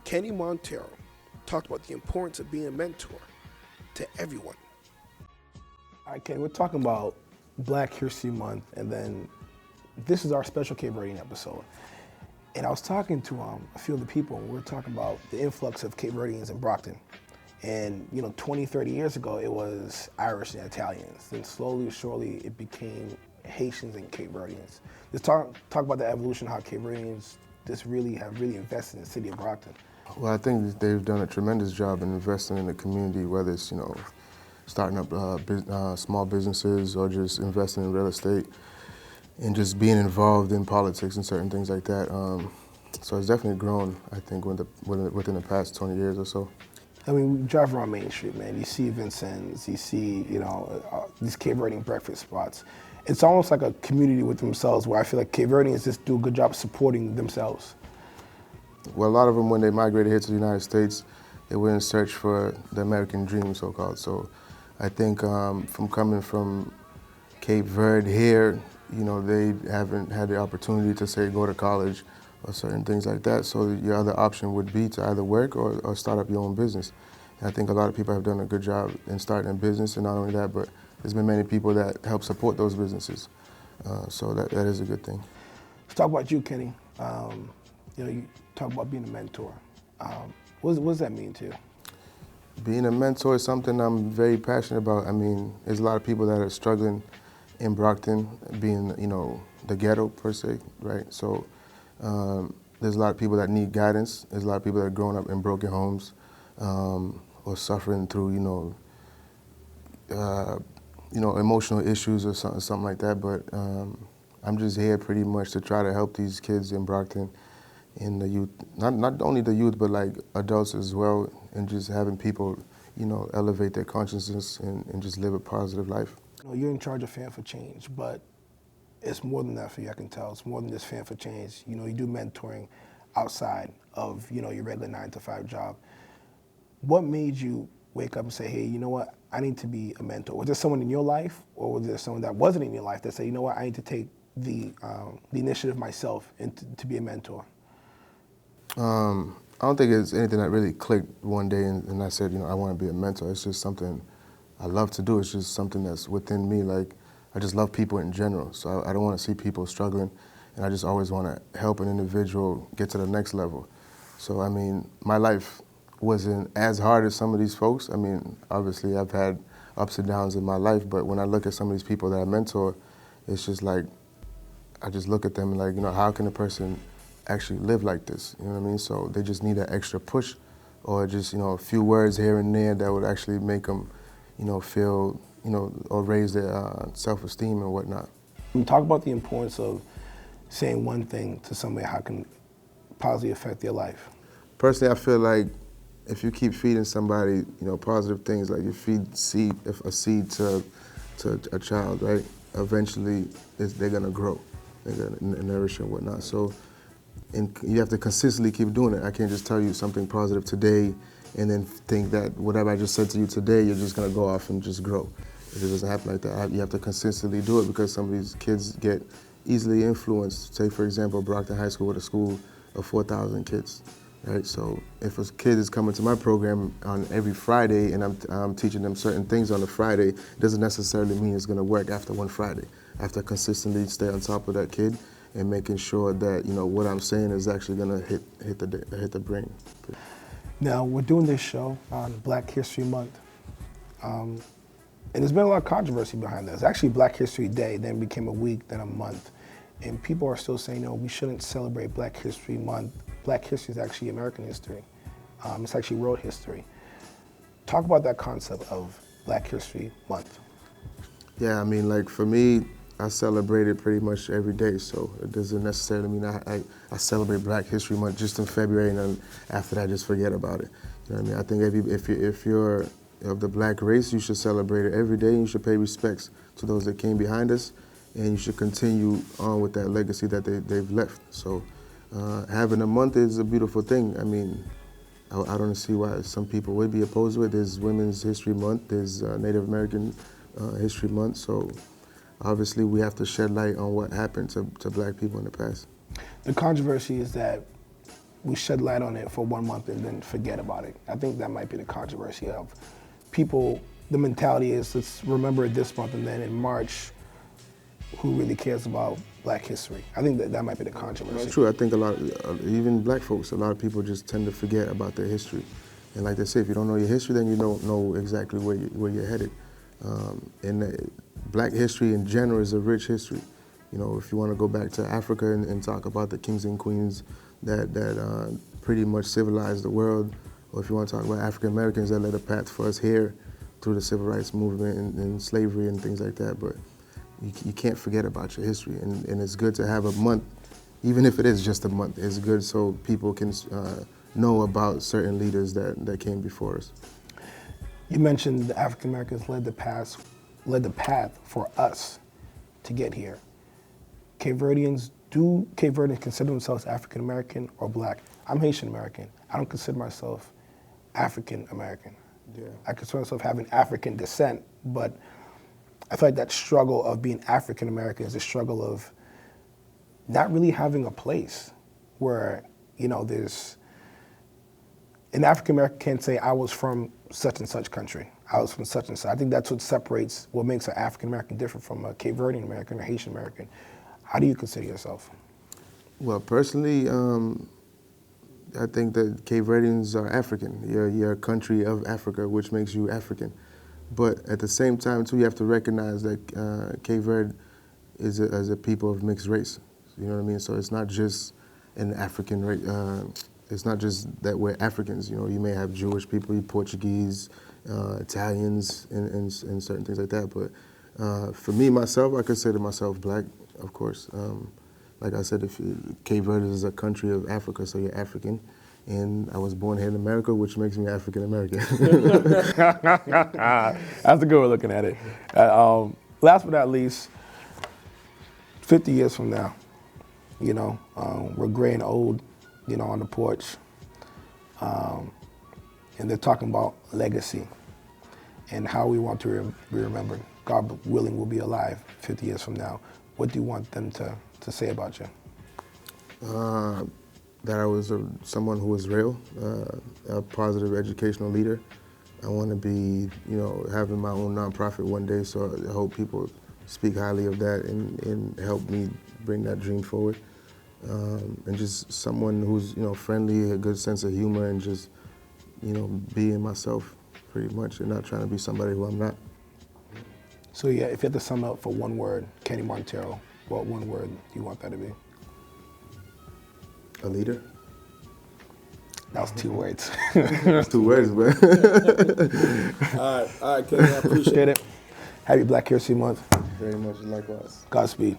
Kenny Monterio talked about the importance of being a mentor to everyone. All right, Kenny, we're talking about Black History Month, and then this is our special Cape Verdean episode. And I was talking to a few of the people, and we were talking about the influx of Cape Verdeans in Brockton. And 20, 30 years ago, it was Irish and Italians. Then slowly, surely, it became Haitians and Cape Verdeans. Just talk about the evolution, how Cape Verdeans have really invested in the city of Brockton. Well, I think they've done a tremendous job in investing in the community, whether it's, starting up small businesses or just investing in real estate and just being involved in politics and certain things like that. So it's definitely grown, I think, within the past 20 years or so. I mean, you drive around Main Street, man, you see Vincent's, you see, these Cape Verdean breakfast spots. It's almost like a community with themselves where I feel like Cape Verdeans just do a good job supporting themselves. Well, a lot of them, when they migrated here to the United States, they went in search for the American dream, so-called. So I think from coming from Cape Verde here, they haven't had the opportunity to, say, go to college or certain things like that. So your other option would be to either work or start up your own business. And I think a lot of people have done a good job in starting a business, and not only that, but there's been many people that help support those businesses. So that is a good thing. Let's talk about you, Kenny. You talk about being a mentor. What does that mean to you? Being a mentor is something I'm very passionate about. I mean, there's a lot of people that are struggling in Brockton, being, the ghetto per se, right? So there's a lot of people that need guidance. There's a lot of people that are growing up in broken homes or suffering through, emotional issues or something like that. But I'm just here pretty much to try to help these kids in Brockton, in the youth, not only the youth, but like adults as well, and just having people, elevate their consciousness and just live a positive life. You're in charge of Fan for Change, but it's more than that for you, I can tell. It's more than just Fan for Change. You do mentoring outside of, your regular 9-to-5 job. What made you wake up and say, hey, you know what, I need to be a mentor? Was there someone in your life, or was there someone that wasn't in your life that said, you know what, I need to take the initiative myself and to be a mentor? I don't think it's anything that really clicked one day and I said, I want to be a mentor. It's just something I love to do. It's just something that's within me. Like, I just love people in general. So I don't want to see people struggling, and I just always want to help an individual get to the next level. So, I mean, my life wasn't as hard as some of these folks. I mean, obviously I've had ups and downs in my life, but when I look at some of these people that I mentor, it's just like, I just look at them and like, how can a person actually live like this, you know what I mean? So they just need that extra push, or just, a few words here and there that would actually make them, feel, or raise their self-esteem and whatnot. You talk about the importance of saying one thing to somebody, how can positively affect their life. Personally, I feel like if you keep feeding somebody, positive things, like you feed a seed to a child, right? Eventually, they're gonna grow, they're gonna nourish and whatnot. So. And you have to consistently keep doing it. I can't just tell you something positive today and then think that whatever I just said to you today, you're just gonna go off and just grow. It doesn't happen like that. You have to consistently do it, because some of these kids get easily influenced. Say, for example, Brockton High School with a school of 4,000 kids, right? So if a kid is coming to my program on every Friday and I'm teaching them certain things on a Friday, it doesn't necessarily mean it's gonna work after one Friday. I have to consistently stay on top of that kid and making sure that, what I'm saying is actually gonna hit the brain. Now, we're doing this show on Black History Month, and there's been a lot of controversy behind this. Actually, Black History Day then became a week, then a month, and people are still saying, no, we shouldn't celebrate Black History Month. Black history is actually American history. It's actually world history. Talk about that concept of Black History Month. Yeah, I mean, like, for me, I celebrate it pretty much every day, so it doesn't necessarily mean I celebrate Black History Month just in February and then after that just forget about it. You know what I mean? I think if you're of the black race, you should celebrate it every day, and you should pay respects to those that came behind us, and you should continue on with that legacy that they've left. So having a month is a beautiful thing. I mean, I don't see why some people would be opposed to it. There's Women's History Month, there's Native American History Month, so obviously we have to shed light on what happened to black people in the past. The controversy is that we shed light on it for 1 month and then forget about it. I think that might be the controversy of people. The mentality is, let's remember it this month, and then in March, who really cares about Black history? I think that might be the controversy. That's true. I think a lot, even Black folks, a lot of people just tend to forget about their history. And like they say, if you don't know your history, then you don't know exactly where you're headed. And Black history in general is a rich history. You know, if you want to go back to Africa and talk about the kings and queens that pretty much civilized the world, or if you want to talk about African Americans that led a path for us here through the civil rights movement and slavery and things like that. But you can't forget about your history, and it's good to have a month, even if it is just a month. It's good so people can know about certain leaders that came before us. You mentioned the African Americans led the path for us to get here. Do Cape Verdeans consider themselves African American or Black? I'm Haitian American. I don't consider myself African American. Yeah. I consider myself having African descent, but I feel like that struggle of being African American is a struggle of not really having a place where, you know, there's an African American can't say I was from such and such country. I was from such and such. I think that's what separates, what makes an African American different from a Cape Verdean American or Haitian American. How do you consider yourself? Well, personally, I think that Cape Verdeans are African. You're a country of Africa, which makes you African. But at the same time, too, you have to recognize that Cape Verde is a people of mixed race. You know what I mean? So it's not just an African race. It's not just that we're Africans. You know, you may have Jewish people, Portuguese, Italians, and certain things like that. But for me, myself, I consider myself Black, of course. Like I said, Cape Verde is a country of Africa, so you're African. And I was born here in America, which makes me African American. That's a good way of looking at it. Last but not least, 50 years from now, you know, we're gray and old, you know, on the porch, and they're talking about legacy and how we want to be remembered. God willing, we'll be alive 50 years from now. What do you want them to say about you? That I was someone who was real, a positive educational leader. I want to be, you know, having my own nonprofit one day, so I hope people speak highly of that and help me bring that dream forward. And just someone who's, you know, friendly, a good sense of humor, and just, you know, being myself pretty much, and not trying to be somebody who I'm not. So yeah, if you had to sum up for one word, Kenny Monterio, what one word do you want that to be? A leader. That was 2 words. That's 2 words, man. All right, Kenny, I appreciate it. Happy Black History Month. Very much likewise. Godspeed.